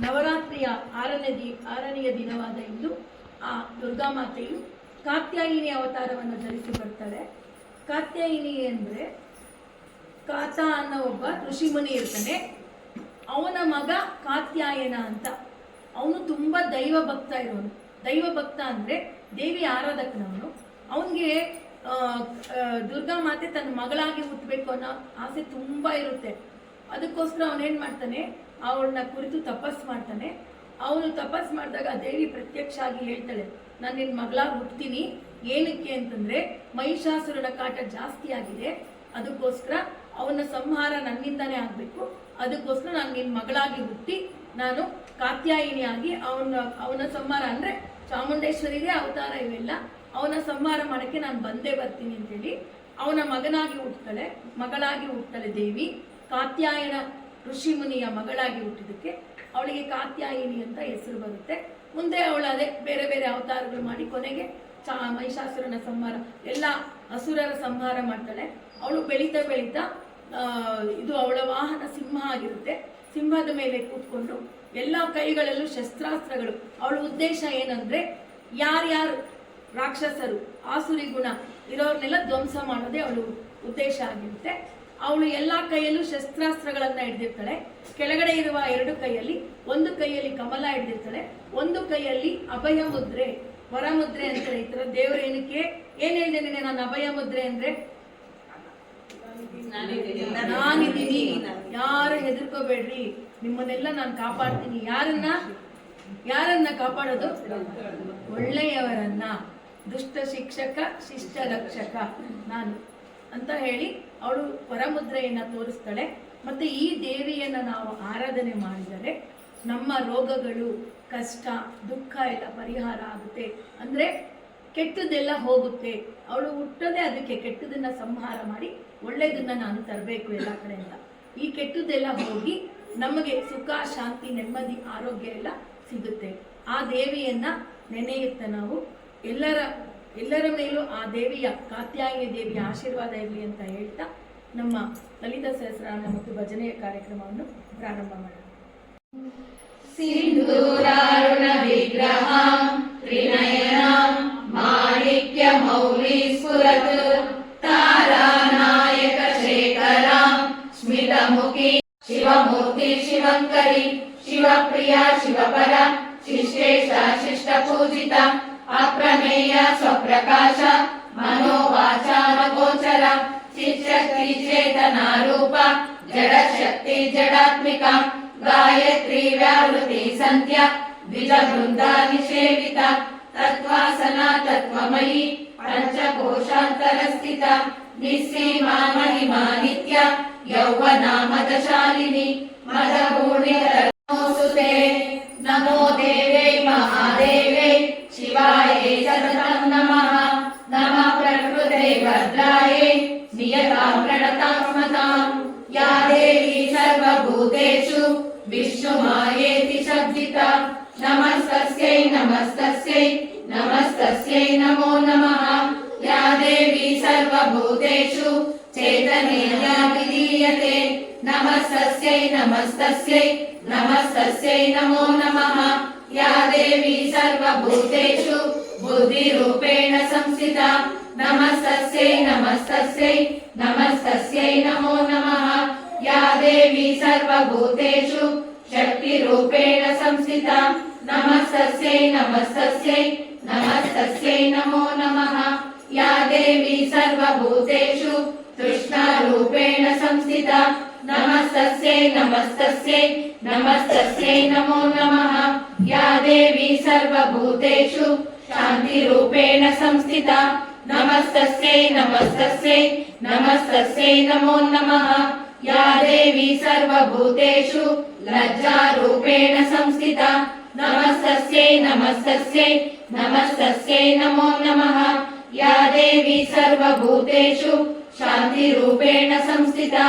ನವರಾತ್ರಿಯ ಆರನೆಯ ದಿನವಾದ ಇಂದು ಆ ದುರ್ಗಾಮಾತೆಯು ಕಾತ್ಯಾಯಿನಿ ಅವತಾರವನ್ನು ಧರಿಸಿ ಬರ್ತಾಳೆ. ಕಾತ್ಯಾಯಿನಿ ಅಂದರೆ ಕಾತ ಅನ್ನೋ ಒಬ್ಬ ಋಷಿಮುನಿ ಇರ್ತಾನೆ. ಅವನ ಮಗ ಕಾತ್ಯಾಯನ ಅಂತ. ಅವನು ತುಂಬ ದೈವ ಭಕ್ತ ಇರೋನು. ದೈವ ಭಕ್ತ ಅಂದರೆ ದೇವಿ ಆರಾಧಕನವನು. ಅವನಿಗೆ ದುರ್ಗಾಮಾತೆ ತನ್ನ ಮಗಳಾಗಿ ಹುಟ್ಟಬೇಕು ಅನ್ನೋ ಆಸೆ ತುಂಬ ಇರುತ್ತೆ. ಅದಕ್ಕೋಸ್ಕರ ಅವನೇನು ಮಾಡ್ತಾನೆ, ಅವಳನ್ನ ಕುರಿತು ತಪಸ್ ಮಾಡ್ತಾನೆ. ಅವನು ತಪಸ್ ಮಾಡಿದಾಗ ದೇವಿ ಪ್ರತ್ಯಕ್ಷ ಆಗಿ ಹೇಳ್ತಾಳೆ, ನಾನು ನಿನ್ನ ಮಗಳಾಗಿ ಹುಟ್ತೀನಿ. ಏನಕ್ಕೆ ಅಂತಂದರೆ ಮಹಿಷಾಸುರನ ಕಾಟ ಜಾಸ್ತಿ ಆಗಿದೆ, ಅದಕ್ಕೋಸ್ಕರ ಅವನ ಸಂಹಾರ ನನ್ನಿಂದನೇ ಆಗಬೇಕು. ಅದಕ್ಕೋಸ್ಕರ ನಾನು ನಿನ್ನ ಮಗಳಾಗಿ ಹುಟ್ಟಿ ನಾನು ಕಾತ್ಯಾಯಿನಿಯಾಗಿ ಅವನ ಸಂಹಾರ ಅಂದರೆ ಚಾಮುಂಡೇಶ್ವರಿಗೆ ಅವತಾರ ಇವೆಲ್ಲ, ಅವನ ಸಂಹಾರ ಮಾಡೋಕ್ಕೆ ನಾನು ಬಂದೇ ಬರ್ತೀನಿ ಅಂತೇಳಿ ಅವನ ಮಗಳಾಗಿ ಹುಟ್ಟಳೆ ದೇವಿ. ಕಾತ್ಯಾಯನ ಋಷಿಮುನಿಯ ಮಗಳಾಗಿ ಹುಟ್ಟಿದ್ದಕ್ಕೆ ಅವಳಿಗೆ ಕಾತ್ಯಾಯಿನಿ ಅಂತ ಹೆಸರು ಬರುತ್ತೆ. ಮುಂದೆ ಅವಳು ಅದೇ ಬೇರೆ ಬೇರೆ ಅವತಾರಗಳು ಮಾಡಿ ಕೊನೆಗೆ ಮಹಿಷಾಸುರನ ಸಂಹಾರ, ಎಲ್ಲ ಅಸುರರ ಸಂಹಾರ ಮಾಡ್ತಾಳೆ. ಅವಳು ಬೆಳೀತಾ ಬೆಳೀತಾ ಇದು ಅವಳ ವಾಹನ ಸಿಂಹ ಆಗಿರುತ್ತೆ. ಸಿಂಹದ ಮೇಲೆ ಕೂತ್ಕೊಂಡು ಎಲ್ಲ ಕೈಗಳಲ್ಲೂ ಶಸ್ತ್ರಾಸ್ತ್ರಗಳು. ಅವಳ ಉದ್ದೇಶ ಏನಂದ್ರೆ ಯಾರ್ಯಾರು ರಾಕ್ಷಸರು ಆಸುರಿ ಗುಣ ಇರೋರ್ನೆಲ್ಲ ಧ್ವಂಸ ಮಾಡೋದೇ ಅವಳು ಉದ್ದೇಶ ಆಗಿರುತ್ತೆ. ಅವಳು ಎಲ್ಲ ಕೈಯಲ್ಲೂ ಶಸ್ತ್ರಾಸ್ತ್ರಗಳನ್ನ ಹಿಡ್ದಿರ್ತಾಳೆ. ಕೆಳಗಡೆ ಇರುವ 2 ಕೈಯಲ್ಲಿ, ಒಂದು ಕೈಯಲ್ಲಿ ಕಮಲ ಹಿಡ್ದಿರ್ತಾಳೆ, ಒಂದು ಕೈಯಲ್ಲಿ ಅಭಯ ಮುದ್ರೆ, ವರ ಮುದ್ರೆ ಅಂತ ಹೇಳ್ತಾರೆ. ದೇವರು ಏನಕ್ಕೆ ಏನ್ ಹೇಳಿದ್ದೇನೆ ನಾನು ಅಭಯ ಮುದ್ರೆ ಅಂದ್ರೆ, ನಾನಿದ್ದೀನಿ, ಯಾರು ಹೆದರ್ಕೋಬೇಡ್ರಿ, ನಿಮ್ಮನ್ನೆಲ್ಲ ನಾನು ಕಾಪಾಡ್ತೀನಿ. ಯಾರನ್ನ ಕಾಪಾಡೋದು? ಒಳ್ಳೆಯವರನ್ನ. ದುಷ್ಟ ಶಿಕ್ಷಕ ಶಿಷ್ಟ ರಕ್ಷಕ ನಾನು ಅಂತ ಹೇಳಿ ಅವಳು ವರಮುದ್ರೆಯನ್ನು ತೋರಿಸ್ತಾಳೆ. ಮತ್ತೆ ಈ ದೇವಿಯನ್ನು ನಾವು ಆರಾಧನೆ ಮಾಡಿದರೆ ನಮ್ಮ ರೋಗಗಳು, ಕಷ್ಟ, ದುಃಖ ಎಲ್ಲ ಪರಿಹಾರ ಆಗುತ್ತೆ. ಅಂದರೆ ಕೆಟ್ಟದ್ದೆಲ್ಲ ಹೋಗುತ್ತೆ. ಅವಳು ಹುಟ್ಟೋದೇ ಅದಕ್ಕೆ, ಕೆಟ್ಟದನ್ನ ಸಂಹಾರ ಮಾಡಿ ಒಳ್ಳೆಯದನ್ನ ನಾನು ತರಬೇಕು ಎಲ್ಲ ಕಡೆ ಅಂತ. ಈ ಕೆಟ್ಟದ್ದೆಲ್ಲ ಹೋಗಿ ನಮಗೆ ಸುಖ, ಶಾಂತಿ, ನೆಮ್ಮದಿ, ಆರೋಗ್ಯ ಎಲ್ಲ ಸಿಗುತ್ತೆ. ಆ ದೇವಿಯನ್ನ ನೆನೆಯುತ್ತ ನಾವು ಎಲ್ಲರ ಮೇಲೂ ಆ ದೇವಿಯ, ಕಾತ್ಯಾಯಿನಿ ದೇವಿಯ ಆಶೀರ್ವಾದ ಇರಲಿ ಅಂತ ಹೇಳ್ತಾ ನಮ್ಮ ಲಲಿತ ಸಹಸ್ರನಾಮ ಮತ್ತು ಭಜನೆಯ ಕಾರ್ಯಕ್ರಮವನ್ನು ಪ್ರಾರಂಭ ಮಾಡೋಣ. ಸಿಂಧೂರಾರುಣ ವಿಗ್ರಹಂ ತ್ರಿನಯನಂ ಮಾಣಿಕ್ಯ ಮೌಲಿ ಸ್ಫುರತ್ ತಾರಾನಾಯಕ ಶೇಖರಂ ಸ್ಮಿತಮುಖಿ ಶಿವಮೂರ್ತಿ ಶಿವಂಕರಿ ಶಿವಪ್ರಿಯ ಶಿವಪರ ಶಿಷ್ಟೇಶ ಶಿಷ್ಟ ಪೂಜಿತ ಅಪ್ರಮೇಯ ಸ್ವಪ್ರಕಾಶ ಮನೋವಾಚಾಮಗೋಚರ ಚಿಚ್ಚಕ್ತಿ ಚೇತನಾರೂಪ ಜಡಶಕ್ತಿ ಜಡಾತ್ಮಿಕ ಗಾಯತ್ರಿ ವ್ಯಾವೃತಿ ಸಂಧ್ಯಾ ದ್ವಿಜವೃಂದ ನಿಷೇವಿತ ತತ್ವಾಸನ ತತ್ವಮಯಿ ಪಂಚಕೋಶಾಂತರ ಸ್ಥಿತ ನಿಸ್ಸೀಮಾ ಮಹಿಮಾ ನಿತ್ಯ ಯೌವನಾ ಮದಶಾಲಿನಿ ಮದಗೂಢಿತನೋಸುತೆ ನಮೋ ದೇವೈ ಮಹಾದೇವೈ ಶಿವಾಯೇ ಸತತಂ ನಮಃ ನಮಃ ಪ್ರಕೃತೇ ಭದ್ರಾಯೇ ನಿಯತಾಂ ಪ್ರಣತಾಂ ಸ್ಮತಾಂ ಯಾ ದೇವಿ ಸರ್ವಭೂತೇಷು ವಿಷ್ಣುಮಾಯೇತಿ ಶಬ್ದಿತಾ ನಮಸ್ತಸ್ಯೈ ನಮಸ್ತಸ್ಯೈ ನಮಸ್ತಸ್ಯೈ ನಮೋ ನಮಃ ಯಾ ದೇವಿ ಸರ್ವಭೂತೇಷು ಚೈತನ್ಯೇನ ವಿಧೀಯತೆ ನಮಸ್ತಸ್ಯೈ ನಮಸ್ತಸ್ಯೈ ನಮಸ್ತಸ್ಯೈ ನಮೋ ನಮಃ ಯಾ ದೇವಿ ಸರ್ವಭೂತೇಷು ಬುದ್ಧಿರೂಪೇಣ ಸಂಸ್ಥಿತಾ ನಮಸ್ತಸ್ಯೈ ನಮಸ್ತಸ್ಯೈ ನಮಸ್ತಸ್ಯೈ ನಮೋ ನಮಃ ಯಾ ದೇವಿ ಸರ್ವಭೂತೇಷು ಶಕ್ತಿರೂಪೇಣ ಸಂಸ್ಥಿತಾ ನಮಸ್ತಸ್ಯೈ ನಮಸ್ತಸ್ಯೈ ನಮಸ್ತಸ್ಯೈ ನಮೋ ನಮಃ ಯಾ ದೇವಿ ಸರ್ವಭೂತೇಷು ತೃಷ್ಣಾರೂಪೇಣ ಸಂಸ್ಥಿತಾ ನಮಸ್ತಸ್ಯೈ ನಮಸ್ತಸ್ಯೈ ನಮಸ್ತಸ್ಯೈ ನಮೋ ನಮಃ ಯಾ ದೇವಿ ಸರ್ವಭೂತೇಷು ಶಾಂತಿರೂಪೇಣ ಸಂಸ್ಥಿತಾ ನಮಸ್ತಸ್ಯೈ ನಮಸ್ತಸ್ಯೈ ನಮಸ್ತಸ್ಯೈ ನಮೋ ನಮಃ ಯಾ ದೇವಿ ಸರ್ವಭೂತೇಷು ಲಜ್ಜಾರೂಪೇಣ ಸಂಸ್ಥಿತಾ ನಮಸ್ತಸ್ಯೈ ನಮಸ್ತಸ್ಯೈ ನಮಸ್ತಸ್ಯೈ ನಮೋ ನಮಃ ಯಾ ದೇವಿ ಸರ್ವಭೂತೇಷು ಶಾಂತಿರೂಪೇಣ ಸಂಸ್ಥಿತಾ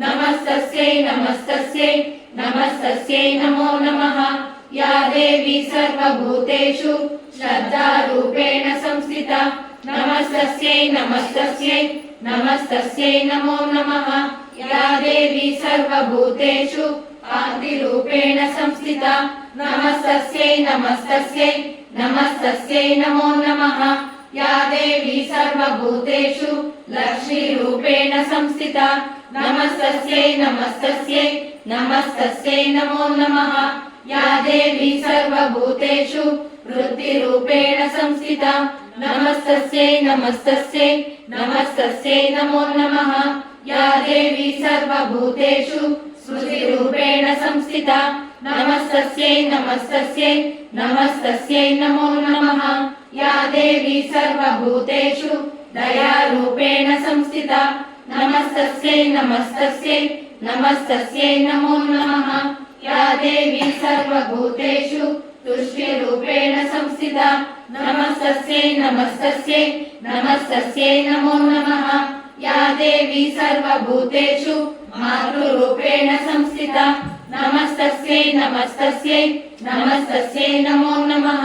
ನಮಸ್ತಸ್ಯೈ ನಮಸ್ತಸ್ಯೈ ನಮಸ್ತಸ್ಯೈ ನಮೋ ನಮಃ ಯಾ ದೇವಿ ಸರ್ವಭೂತೇಷು ಶ್ರದ್ಧಾರೂಪೇಣ ಸಂಸ್ಥಿತಾ ನಮಸ್ತಸ್ಯೈ ನಮಸ್ತಸ್ಯೈ ನಮಸ್ತಸ್ಯೈ ನಮೋ ನಮಃ ಯಾ ದೇವಿ ಸರ್ವಭೂತೇಷು कान्तिरूपेण संस्थिता नमस्तस्यै नमस्तस्यै नमस्तस्यै नमो नमः या देवी सर्वभूतेषु लक्ष्मीरूपेण संस्थिता नमस्तस्यै नमस्तस्यै नमस्तस्यै नमो नमः या देवी सर्वभूतेषु वृत्तिरूपेण संस्थिता नमस्तस्यै नमस्तस्यै नमस्तस्यै नमो नमः या देवी सर्वभूतेषु स्मृतिरूपेण संस्थिता नमस्तस्यै नमस्तस्यै नमस्तस्यै नमो नमः या देवी सर्वभूतेषु दयारूपेण संस्थिता नमस्तस्यै नमस्तस्यै नमस्तस्यै नमो नमः या देवी सर्वभूतेषु तुष्टिरूपेण संस्थिता नमस्तस्यै नमस्तस्यै नमस्तस्यै नमो नमः या देवी सर्वभूतेषु मातृरूपेण संस्थिता नमस्तस्यै नमस्तस्यै नमस्तस्यै नमो नमः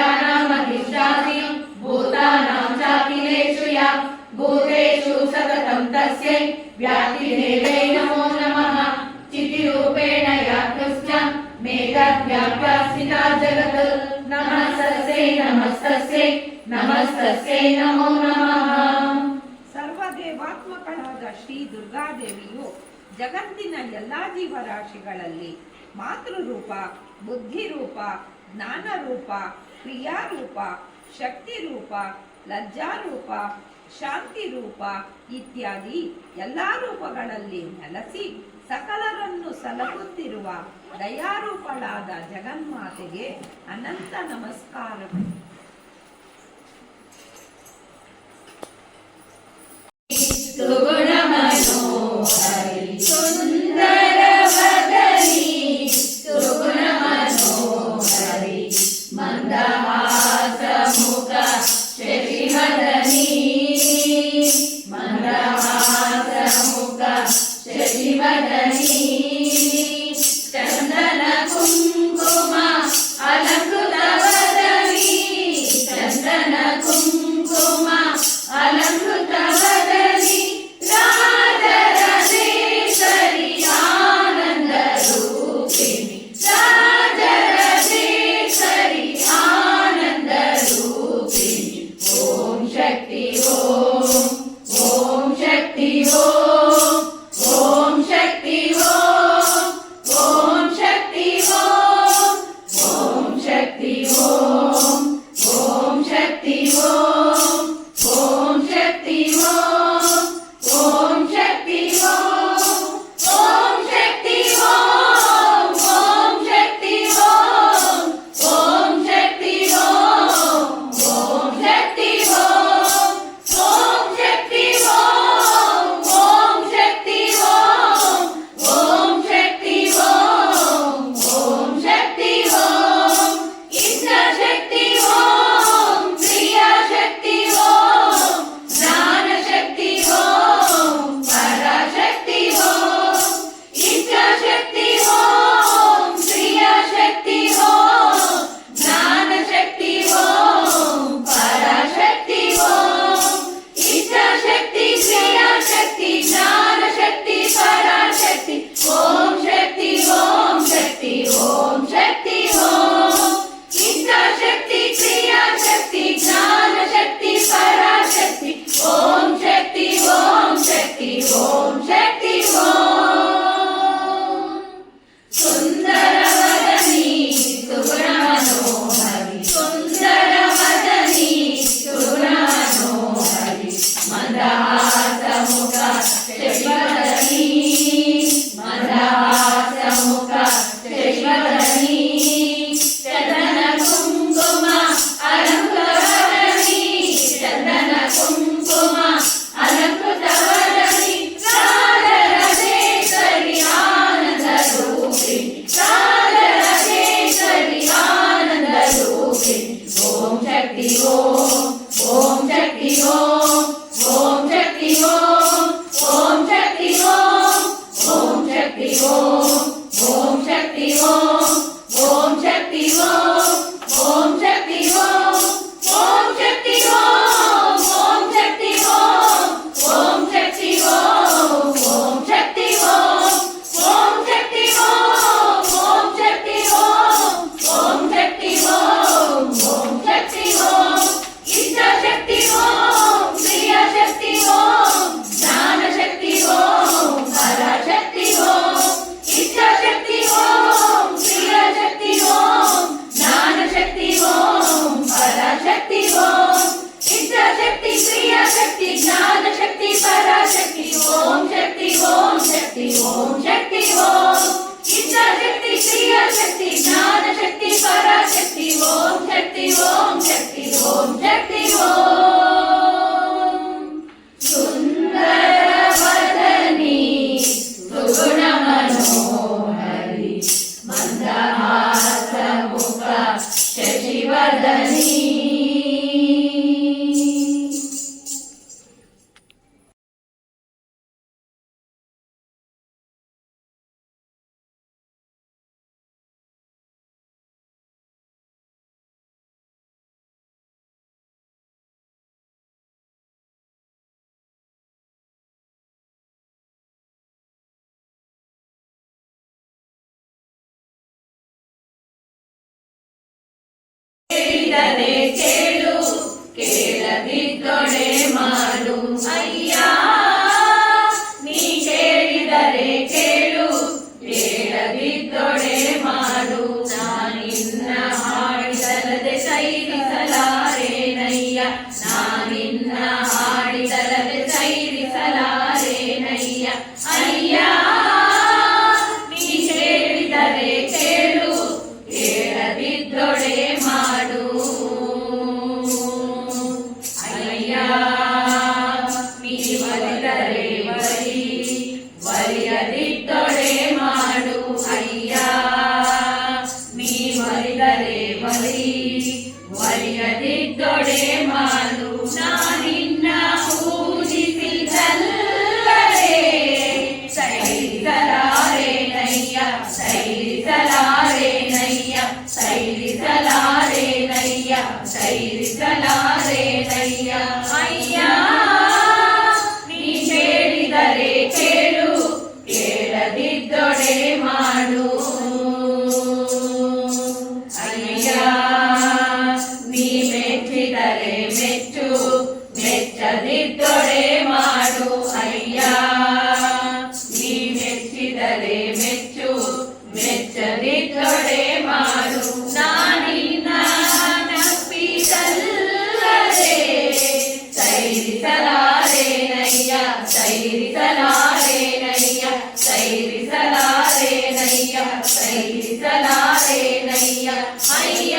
इन्द्रियाणामधिष्ठात्री भूतानां चाखिलेषु या भूतेषु सततं तस्यै व्याप्तिदेव्यै नमो नमः चितिरूपेण या कृष्णा मेघव्याप्या स्थिता जगत् नमस्तस्यै नमस्तस्यै नमस्तस्यै नमो नमः ಸರ್ವದೇವಾತ್ಮಕಳಾದ ಶ್ರೀ ದುರ್ಗಾದೇವಿಯು ಜಗತ್ತಿನ ಎಲ್ಲಾ ಜೀವರಾಶಿಗಳಲ್ಲಿ ಮಾತೃರೂಪ, ಬುದ್ಧಿರೂಪ, ಜ್ಞಾನರೂಪ, ಕ್ರಿಯಾರೂಪ, ಶಕ್ತಿರೂಪ, ಲಜ್ಜಾರೂಪ, ಶಾಂತಿರೂಪ ಇತ್ಯಾದಿ ಎಲ್ಲಾ ರೂಪಗಳಲ್ಲಿ ನೆಲೆಸಿ ಸಕಲರನ್ನು ಸಲಹುತ್ತಿರುವ ದಯಾರೂಪಳಾದ ಜಗನ್ಮಾತೆಗೆ ಅನಂತ ನಮಸ್ಕಾರಗಳು. सुगुणमनोहरि सुन्दरवदनी सुगुणमनोहरि मन्दहासमुख शशिवदनी मन्दहासमुख शशिवदनी चन्दन कुङ्कुम अलङ्कृतवदनी चन्दन कुङ्कुम अलङ्कृतवदनी राजराजेश्वरी आनन्दरूपिणी राजराजेश्वरी आनन्दरूपिणी ॐ शक्ति ॐ शक्ति ॐ शक्ति ॐ ಕೇಳಿದರೆ ಕೇಳು, ಕೇಳದಿದ್ದೊಡೆ ಮಾಡು. ಅಯ್ಯ ನೀ ಕೇಳಿದರೆ ಕೇಳು, ಕೇಳದಿದ್ದೊಡೆ ಮಾಡು. ನಾನಿನ್ನ ಹಾಡಿದರದೆ ಸೈರಿಸಲಾರೇನಯ್ಯ, ನಾನಿನ್ನ ಹಾಡಿದರದೆ ಸೈರಿಸಲಾರೇನಯ್ಯ. ಅಯ್ಯ ನೀ ಕೇಳಿದರೆ ಕೇಳು, ಕೇಳದಿದ್ದೊಡೆ ಮಾಡು. ಅಯ್ಯ ನೀ ಒಲಿದರೆ ಒಲಿ, ಒಲಿಯದಿದ್ದೊಡೆ ಮಾಡು. ಅಯ್ಯ ನೀ ಒಲಿದರೆ ಒಲಿ, ಒಲಿಯದಿದ್ದೊಡೆ ಮಾಡು. ನಾನಿನ್ನ ಪೂಜಿಸಿದಲ್ಲದೆ ಸೈರಿಸಲಾರೇನಯ್ಯ, ಸೈರಿಸಲಾರೇನಯ್ಯ, ಸೈರಿಸಲಾರೇನಯ್ಯ, ಸೈರಿಸಲಾರೇನಯ್ಯ. ಅಯ್ಯ ನೀ ಕೇಳಿದರೆ ಕೇಳು, ಕೇಳದಿದ್ದೊಡೆ ಮಾಡು. ಅಯ್ಯ ನೀ ಮೆಚ್ಚಿದರೆ ಮೆಚ್ಚು, ಮೆಚ್ಚದಿದ್ದೊಡೆ ಮಾಡು. ಅಯ್ಯ ನೀ ಮೆಚ್ಚಿದರೆ ಮೆಚ್ಚು, ಮೆಚ್ಚದಿದ್ದೊಡೆ ಮಾಡು. ನಾನಿನ್ನ ನಪ್ಪಿಸಲ್ಲದೆ ಸೈರಿಸಲಾರೇನಯ್ಯ, ಸೈರಿಸಲಾರೇನಯ್ಯ, ಸೈರಿಸಲಾರೇನಯ್ಯ, ಸೈರಿಸಲಾರೇನಯ್ಯ. ಅಯ್ಯ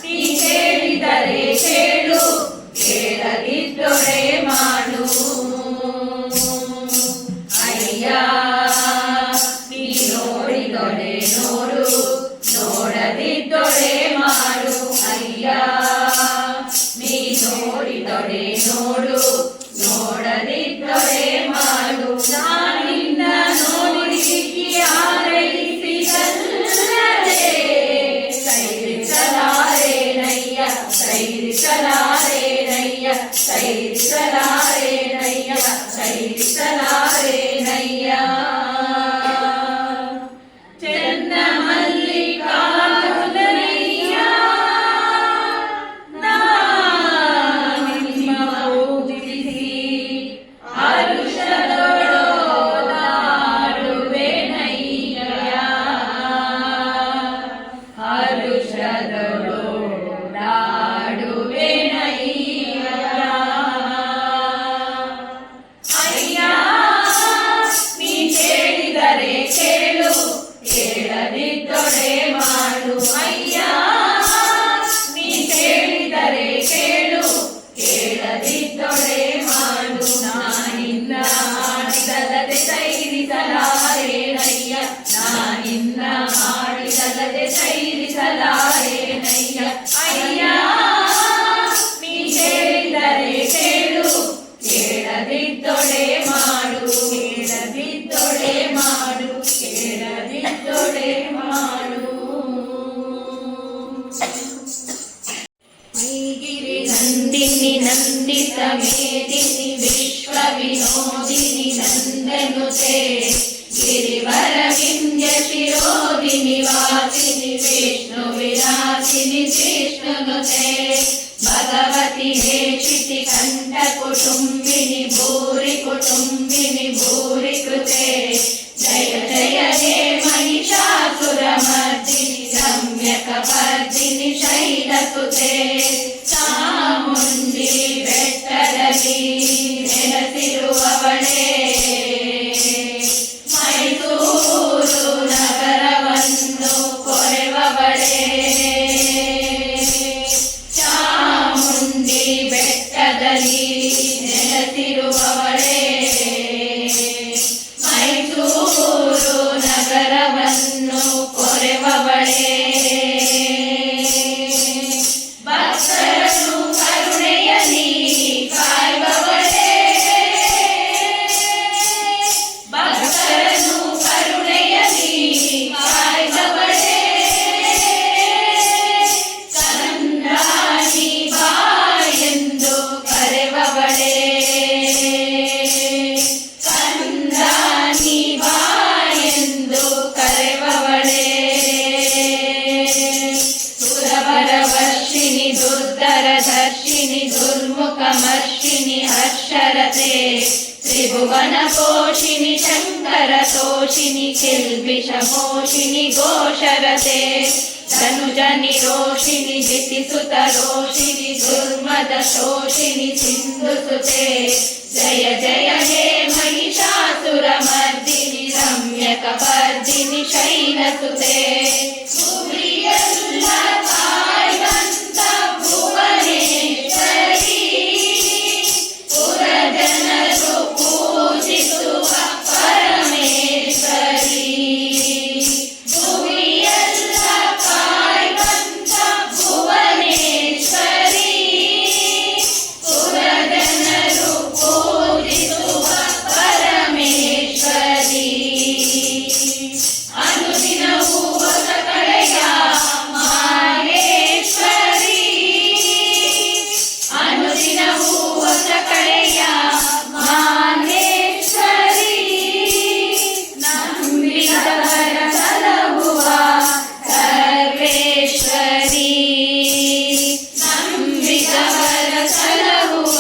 ನೀ ಕೇಳಿದರೆ ಕೇಳು, ಕೇಳದಿದ್ದೊಡೆ ಮಾಡು. ಅಯ್ಯ ನೀ ನೋಡಿದೊಡೆ ನೋಡು, ನೋಡದಿದ್ದೊಡೆ ಮಾಡು. ಅಯ್ಯ ನೀ ನೋಡಿದೊಡೆ ನೋಡು, ನೋಡದಿದ್ದೊಡೆ ಮಾಡು. ನಾನಿನ್ನ ನೋಡಿಸಿ ಆರೈಸಿದಲ್ಲದೆ ಸೈರಿಸಲಾರೇನಯ್ಯ, ಸೈರಿಸಲಾರೇನಯ್ಯ, ಸೈರಿಸಲಾರೇನಯ್ಯ, ಸೈರಿಸಲಾರೇನಯ್ಯ. ಚೆನ್ನ ಮಲ್ಲಿಕಾರ್ಜುನಯ್ಯ ನಾನಿನ್ನ ಪೂಜಿಸಿ ಹರುಷದೊಡೋಲಾಡುವೆನಯ್ಯ, ಹರುಷದೊಡೋಲಾಡುವೆನಯ್ಯ. ಅಯ್ಯ ನೀ ಕೇಳಿದರೆ ಕೇಳು, ಕೇಳದಿದ್ದೊಡೆ ಮಾಡು. ಅಯ್ಯ ನೀ ಕೇಳಿದರೆ ಕೇಳು, ಕೇಳದಿದ್ದೊಡೆ ಮಾಡು. ನಾನಿನ್ನ ಹಾಡಿದಲ್ಲದೆ ಸೈರಿಸಲಾರೇನಯ್ಯ, ನಾನಿನ್ನ ಹಾಡಿದಲ್ಲದೆ ಸೈರಿಸಲಾರೇನಯ್ಯ. ಅಯ್ಯ ನೀ ಕೇಳಿದರೆ ಕೇಳು, ಕೇಳದಿದ್ದೊಡೆ ಮಾಡು, ಕೇಳದಿದ್ದೊಡೆ ಮಾಡು, ಕೇಳದಿದ್ದೊಡೆ ಮಾಡು. ಐಗಿರಿ ನಂದಿನಿ ನಂದಿತ ಮೇದಿನಿ ವಿಶ್ವ ವಿನೋದಿನಿ ನಂದನುತೆ, ಗಿರಿವರ ವಿಂಧ್ಯ ಶಿರೋದಿನಿ ವಾಸಿನಿ ವಿಷ್ಣು ವಿಲಾಸಿನಿ ಜಿಷ್ಣುನುತೆ. ಭಗವತಿ ಹೇಷಿತಿ ಕಂಠ ಕುಟುಂಬಿನಿ ಭೂರಿ ಕುಟುಂಬಿನಿ ಭೂರಿ ಕೃತೆ. ಜಯ ಜಯ ಹೇ ಮಹಿಷಾಸುರ ಮರ್ದಿನಿ ರಮ್ಯಕ ಪರ್ದಿನಿ ಶೈಲಸುತೆ. ಚಾಮುಂಡಿ ಬೆಟ್ಟದಲ್ಲಿ ನೆಲೆಸಿರುವವಳೇ, ಮೈಸೂರು ನಗರವನ್ನು ಕೊರೆವ त्रिभुवन पोषिणि शङ्कर तोषिणि किल्बिषमोषिणि घोषरते तनुज निरोषिणि जितिसुत रोषिणि दुर्मद शोषिणि सिन्धुसुते जय जय हे महिषासुरमर्दिनि रम्यकपर्दिनि शैलसुते भुवनेश्वरी पुरजनರು ಪೂಜಿಸುವ ಪರಮೇಶ್ವರಿ ಭುವಿಯೆಲ್ಲ ಕಾಯ್ವಂತ ಭುವನೇಶ್ವರಿ ಪುರಜನರು ಪೂಜಿಸುವ ಪರಮೇಶ್ವರಿ ಅನುದಿನವೂ ಹೊಸ ಕಳೆಯ ಮಾಹೇಶ್ವರಿ ಅನುದಿನವೂ ಹೊಸ ಕಳೆಯ ಮಾಹೇಶ್ವರಿ ನಂಬಿದವರ ಸಲಹುವ ಸರ್ವೇಶ್ವರಿ ನಂಬಿದವರ ಸಲಹುವ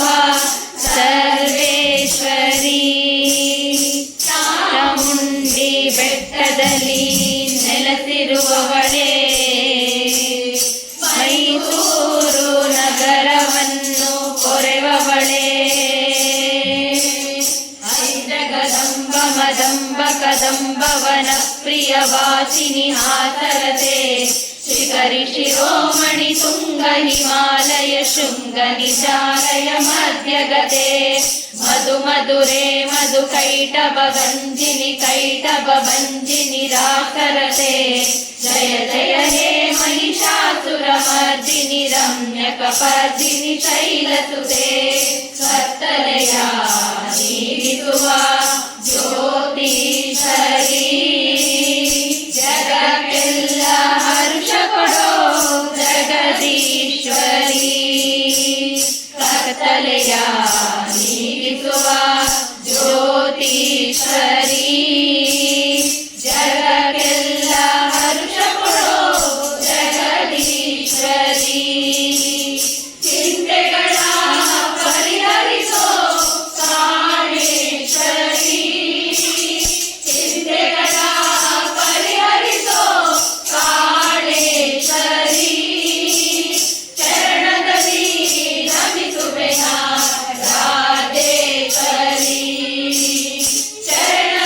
ಸರ್ವೇಶ್ವರಿ ಚಾಮುಂಡಿ ಬೆಟ್ಟದಲ್ಲಿ ನೆಲೆಸಿರುವವಳೇ ಮೈಸೂರು ನಗರವನ್ನು ಕೊರೆವವಳೇ ಜಗದಂಬ ಮದಂಬ ಕದಂಬವನ ಪ್ರಿಯ ವಾಸಿನಿ ಹಾಸರತೆ ಶಿಖರಿ ಶಿರೋಮಣಿ ತುಂಗ ಹಿಮಾಲಯ ಶೃಂಗ ನಿಜಾಲಯ ಮಧ್ಯಗತೆ ಮಧು ಮಧುರೆ ಮಧು ಕೈಟಭ ಗಂಜಿನಿ ಕೈಟಭ ಭಂಜಿನಿ ರಾಸರತೆ ಜಯ ಜಯ ಹೇ महिषासुरमर्दिनि रम्यकपर्दिनि शैलसुते ಕತ್ತಲೆಯ ನೀಗಿಸುವ ಜ್ಯೋತೀಶ್ವರಿ ಜಗಕ್ಕೆಲ್ಲ ಹರ್ಷ ಕೊಡೋ ಜಗದೀಶ್ವರಿ ಕತ್ತಲೆಯ ನೀಗಿಸುವ ಜ್ಯೋತೀಶ್ವರಿ ಜಗಕ್ಕೆಲ್ಲ ಹರ್ಷ ಕೊಡೋ ಜಗದೀಶ್ವರಿ ಚಿಂತೆಗಳ ಪರಿಹರಿಸೋ ಕಾಳೇಶ್ವರಿ ಚಿಂತೆಗಳ ಪರಿಹರಿಸೋ ಕಾಳೇಶ್ವರಿ ಚರಣದಲ್ಲಿ ನಮಿಸುವೆನ ರಾಜೇಶ್ವರಿ ಚರಣ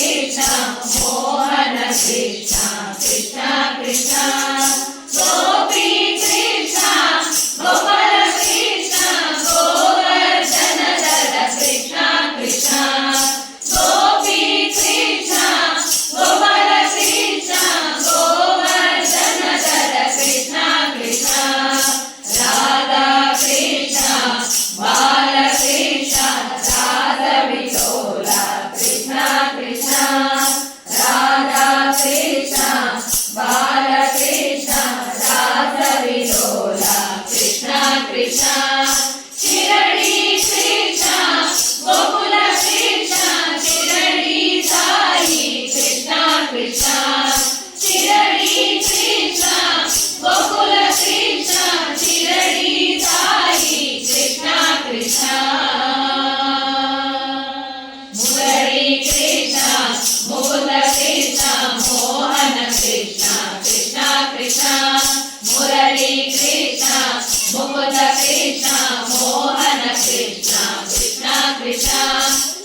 ಕೃಷ್ಣ ಮೋಹನ ಕೃಷ್ಣ ಕೃಷ್ಣ ಕೃಷ್ಣ ಗೋಪಿ ಕೃಷ್ಣ ಗೋಪಾಲ ಕೃಷ್ಣ ಗೋವರ್ಧನಧರ ಕೃಷ್ಣ ಕೃಷ್ಣ ಗೋಪಿ ಕೃಷ್ಣ ಗೋಪಾಲ ಕೃಷ್ಣ ಗೋವರ್ಧನಧರ ಕೃಷ್ಣ ಕೃಷ್ಣ ರಾಧಾ ಕೃಷ್ಣ ಬಾಲ ಕೃಷ್ಣ ರಾಧಾ ವಿಠೋಲ ಕೃಷ್ಣ ಕೃಷ್ಣ ರಾಧಾ ಕೃಷ್ಣ ಬಾಲ ಕೃಷ್ಣ ರಾಧಾ ವಿಠೋಲ ಕೃಷ್ಣ ಕೃಷ್ಣ ಶಿರಡಿ ಕೃಷ್ಣ ಗೋಕುಲ ಕೃಷ್ಣ ಶಿರಡಿ ಸಾಯಿ ಕೃಷ್ಣ ಕೃಷ್ಣ ಶಿರಡಿ ಕೃಷ್ಣ ಗೋಕುಲ ಕೃಷ್ಣ ಶಿರಡಿ ಸಾಯಿ ಕೃಷ್ಣ ಕೃಷ್ಣ ಮುರಳಿ ಕೃಷ್ಣ ಮುಕುಂದ ಕೃಷ್ಣ ಮೋಹನ ಕೃಷ್ಣ ಕೃಷ್ಣ ಕೃಷ್ಣ ಮುರಳಿ ಕೃಷ್ಣ ಮುಕುಂದ ಕೃಷ್ಣ ಮೋಹನ ಕೃಷ್ಣ ಕೃಷ್ಣ ಕೃಷ್ಣ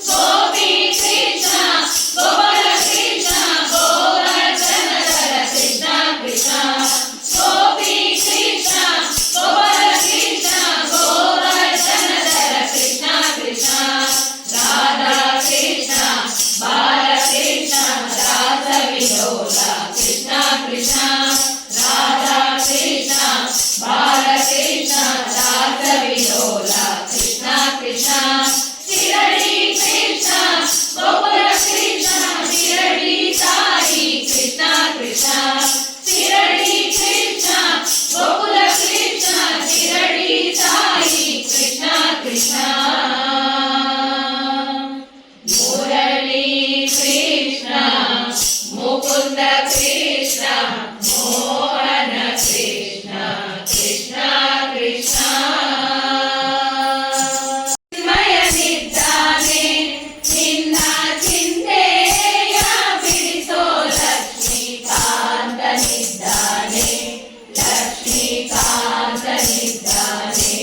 ಗೋಪಿ ಕೃಷ್ಣ ಗೋಪಾಲ ಕೃಷ್ಣ ಗೋವರ್ಧನಧರ ಕೃಷ್ಣ ಕೃಷ್ಣ ಗೋಪಿ ಕೃಷ್ಣ ಗೋಪಾಲ ಕೃಷ್ಣ ಗೋವರ್ಧನಧರ ಕೃಷ್ಣ ಕೃಷ್ಣ ರಾಧಾ ಕೃಷ್ಣ ಬಾಲ ಕೃಷ್ಣ ರಾಧಾ ವಿಠೋಲ ಕೃಷ್ಣ ಕೃಷ್ಣ ರಾಧಾ ಕೃಷ್ಣ ಬಾಲ ಕೃಷ್ಣ ರಾಧಾ ವಿಠೋಲ ಕೃಷ್ಣ ಕೃಷ್ಣ ಶಿರಡಿ ಕೃಷ್ಣ ಗೋಕುಲ ಕೃಷ್ಣ ಶಿರಡಿ ಸಾಯಿ ಕೃಷ್ಣ ಕೃಷ್ಣ ಶಿರಡಿ ಕೃಷ್ಣ ಗೋಕುಲ ಕೃಷ್ಣ ಶಿರಡಿ ಸಾಯಿ ಕೃಷ್ಣ ಕೃಷ್ಣ ಮುರಳಿ ಕೃಷ್ಣ ಮುಕುಂದ ಕೃಷ್ಣ ಮೋಹನ ಕೃಷ್ಣ ಕೃಷ್ಣ ಕೃಷ್ಣ ಚಿನ್ಮಯನಿದ್ದಾನೆ ನಿನ್ನ ಚಿಂತೆಯ ಬಿಡಿಸೋ ಲಕ್ಷ್ಮೀಕಾಂತನಿದ್ದಾನೆ ಲಕ್ಷ್ಮೀಕಾಂತನಿದ್ದಾನೆ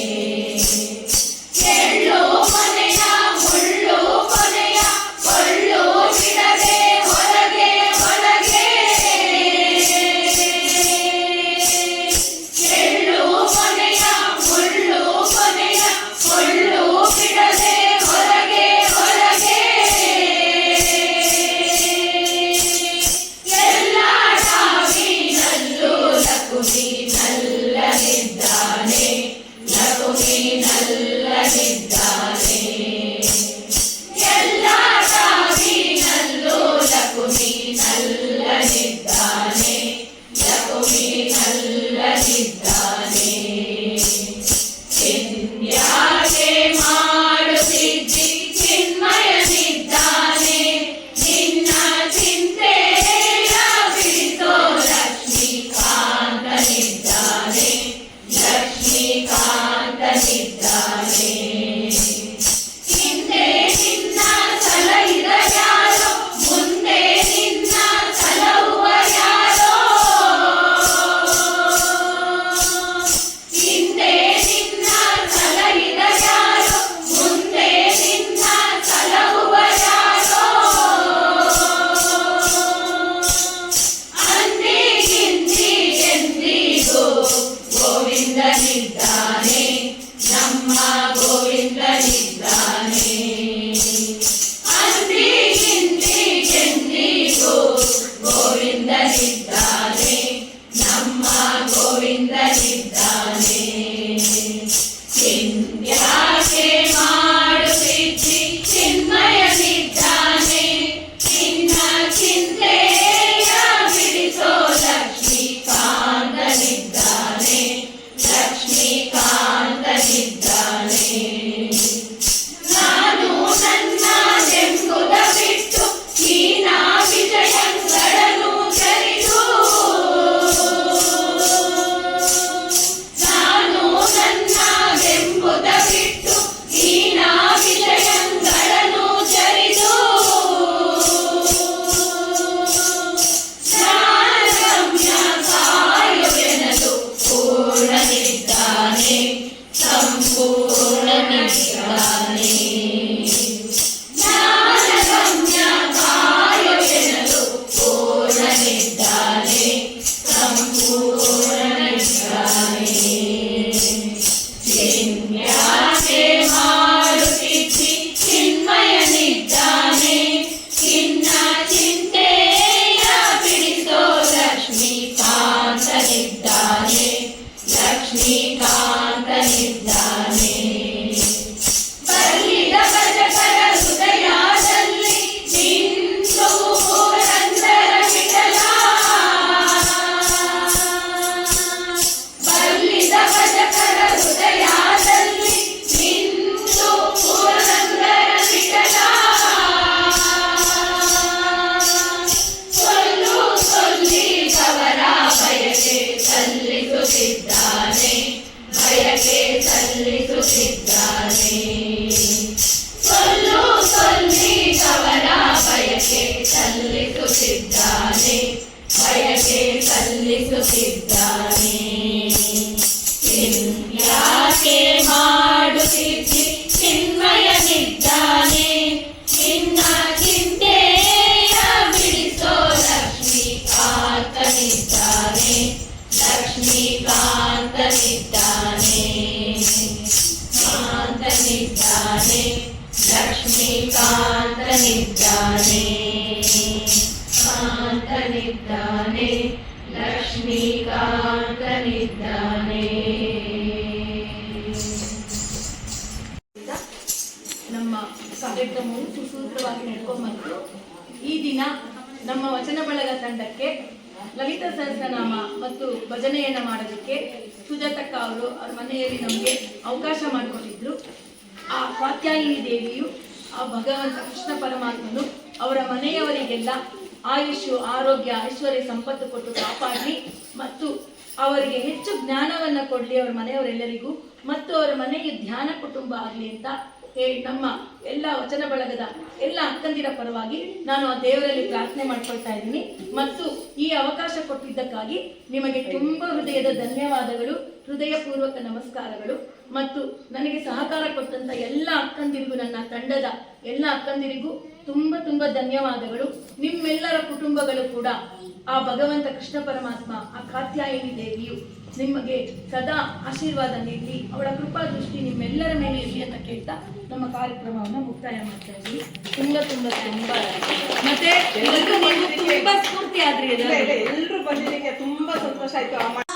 ಎಳ್ಳು ಮನೆಯ ಮುಳ್ಳು ಕೊನೆಯ ಕೊಳ್ಳು ಬಿಡದೆ ಹೊರಗೆ ಒಳಗೆ ಎಳ್ಳು ಮನೆಯ ಮುಳ್ಳು ಕೊನೆಯ ಕೊಳ್ಳು ಬಿಡದೆ ಹೊರಗೆ ಒಳಗೆ ಎಲ್ಲ ಟಾವಿನಲ್ಲೂ ಲಕುಮಿ ನಲ್ಲನಿದ್ದಾನೆ ಲಕುಮಿ ನಲ್ಲನಿದ್ದಾನೆ ಎಲ್ಲ ಟಾವಿನಲ್ಲೂ ಲಕುಮಿ ನಲ್ಲನಿದ್ದಾನೆ ಲಕುಮಿ ನಲ್ಲನಿದ್ದಾನೆ ಚಿನ್ಯಾಗೆ ಮಾಡುತ್ತಿದ್ದಿ ಚಿನ್ಮಯನಿದ್ದಾನೆ ನಿನ್ನ ಚಿಂತೆಯ ಬಿಡಿಸೋ ಲಕ್ಷ್ಮೀಕಾಂತನಿದ್ದಾನೆ ಲಕ್ಷ್ಮೀಕಾಂತನಿದ್ದಾನೆ ಹಿಂದೆ ನಿನ್ನ ಸಲಹಿದ ಯಾರೋ ಮುಂದೆ ನಿನ್ನ ಸಲಹುವ ಯಾರೋ ಹಿಂದೆ ನಿನ್ನ ಸಲಹಿದ ಯಾರೋ ಮುಂದೆ ನಿನ್ನ ಸಲಹುವ ಯಾರೋ ಅಂದಿಗಿಂದಿ ಎಂದಿಗೂ ಗೋವಿಂದನಿದ್ದಾನೆ ನಮ್ಮ ಗೋವಿಂದನಿದ್ದಾನೆ ಅಂದಿಗಿಂದಿ ಎಂದಿಗೂ ಗೋವಿಂದನಿದ್ದಾನೆ ನಮ್ಮ ಗೋವಿಂದನಿದ್ದಾನೆ ಚಿನ್ಯಾಗೆ ಮಾಡುತ್ತಿದ್ದಿ ಚಿನ್ಮಯನಿದ್ದಾನೆ ನಿನ್ನ ಚಿಂತೆಯ ಬಿಡಿಸೋ ಲಕ್ಷ್ಮೀಕಾಂತನಿದ್ದಾನೆ ಲಕ್ಷ್ಮೀಕಾಂತನಿದ್ದಾನೆ ನಾನು ನನ್ನದೆಂಬುದ ಬಿಟ್ಟು ನೀನ ವಿಷಯಗಳನ್ನು ಚರಿದು ಸಲ್ಲಿಸುತ್ತಿದ್ದಾನೆ ಬಯಕೆ ಸಲ್ಲಿಸುತ್ತಿದ್ದಾನೆ ಯಾಕೆ ಮಾಡುತ್ತಿದ್ದಿ ಚಿನ್ಮಯನಿದ್ದಾನೆ ನಿನ್ನ ಚಿಂತೆಯ ಬಿಡಿಸೋ ಲಕ್ಷ್ಮೀಕಾಂತನಿದ್ದಾನೆ ಲಕ್ಷ್ಮೀಕಾಂತನಿದ್ದಾನೆ ಕಾಂತನಿದ್ದಾನೆ ಲಕ್ಷ್ಮೀಕಾಂತನಿದ್ದಾನೆ ಕಾಂತನಿದ್ದಾನೆ ಲಕ್ಷ್ಮೀಕಾಂತನಿದ್ದಾನೆ. ನಮ್ಮ ಕಾರ್ಯಕ್ರಮವು ಸುಸೂತ್ರವಾಗಿ ನಡ್ಕೊಂಡ್ಬಂತು. ಈ ದಿನ ನಮ್ಮ ವಚನ ಬಳಗ ತಂಡಕ್ಕೆ ಲಲಿತ ಸಹಸ್ರನಾಮ ಮತ್ತು ಭಜನೆಯನ್ನ ಮಾಡೋದಕ್ಕೆ ಸುಜಾತಕ್ಕ ಅವರು ಅವ್ರ ಮನೆಯಲ್ಲಿ ನಮಗೆ ಅವಕಾಶ ಮಾಡಿಕೊಟ್ಟಿದ್ರು. ಆ ಕಾತ್ಯಾಯಿನಿ ದೇವಿಯು, ಆ ಭಗವಂತ ಕೃಷ್ಣ ಪರಮಾತ್ಮನು ಅವರ ಮನೆಯವರಿಗೆಲ್ಲ ಆಯುಷು, ಆರೋಗ್ಯ, ಐಶ್ವರ್ಯ, ಸಂಪತ್ತು ಕೊಟ್ಟು ಕಾಪಾಡಲಿ ಮತ್ತು ಅವರಿಗೆ ಹೆಚ್ಚು ಜ್ಞಾನವನ್ನ ಕೊಡಲಿ ಅವರ ಮನೆಯವರೆಲ್ಲರಿಗೂ, ಮತ್ತು ಅವರ ಮನೆಯು ಧ್ಯಾನ ಕುಟುಂಬ ಆಗಲಿ ಅಂತ ಹೇಳಿ ನಮ್ಮ ಎಲ್ಲ ವಚನ ಬಳಗದ ಎಲ್ಲ ಅಕ್ಕಂದಿರ ಪರವಾಗಿ ನಾನು ಆ ದೇವರಲ್ಲಿ ಪ್ರಾರ್ಥನೆ ಮಾಡ್ಕೊಳ್ತಾ ಇದ್ದೀನಿ. ಮತ್ತು ಈ ಅವಕಾಶ ಕೊಟ್ಟಿದ್ದಕ್ಕಾಗಿ ನಿಮಗೆ ತುಂಬ ಹೃದಯದ ಧನ್ಯವಾದಗಳು, ಹೃದಯಪೂರ್ವಕ ನಮಸ್ಕಾರಗಳು. ಮತ್ತು ನನಗೆ ಸಹಕಾರ ಕೊಟ್ಟಂತ ಎಲ್ಲ ಅಕ್ಕಂದಿರಿಗೂ, ನನ್ನ ತಂಡದ ಎಲ್ಲ ಅಕ್ಕಂದಿರಿಗೂ ತುಂಬ ತುಂಬ ಧನ್ಯವಾದಗಳು. ನಿಮ್ಮೆಲ್ಲರ ಕುಟುಂಬಗಳು ಕೂಡ ಆ ಭಗವಂತ ಕೃಷ್ಣ ಪರಮಾತ್ಮ, ಆ ಕಾತ್ಯಾಯಿನಿ ದೇವಿಯು ನಿಮಗೆ ಸದಾ ಆಶೀರ್ವಾದ ನೀಡಲಿ, ಅವಳ ಕೃಪಾ ದೃಷ್ಟಿ ನಿಮ್ಮೆಲ್ಲರ ಮೇಲೆ ಇರಲಿ ಅಂತ ಕೇಳ್ತಾ ನಮ್ಮ ಕಾರ್ಯಕ್ರಮವನ್ನು ಮುಕ್ತಾಯ ಮಾಡ್ತಾ ಇದ್ದೀವಿ. ತುಂಬ ತುಂಬ ಧನ್ಯವಾದ. ಮತ್ತೆ ಎಲ್ಲರೂ ಸ್ಫೂರ್ತಿ ಆದ್ರಿ. ಎಲ್ಲರೂ ಬಂದಿದ್ದಕ್ಕೆ ತುಂಬಾ ಸಂತೋಷ ಆಯ್ತು.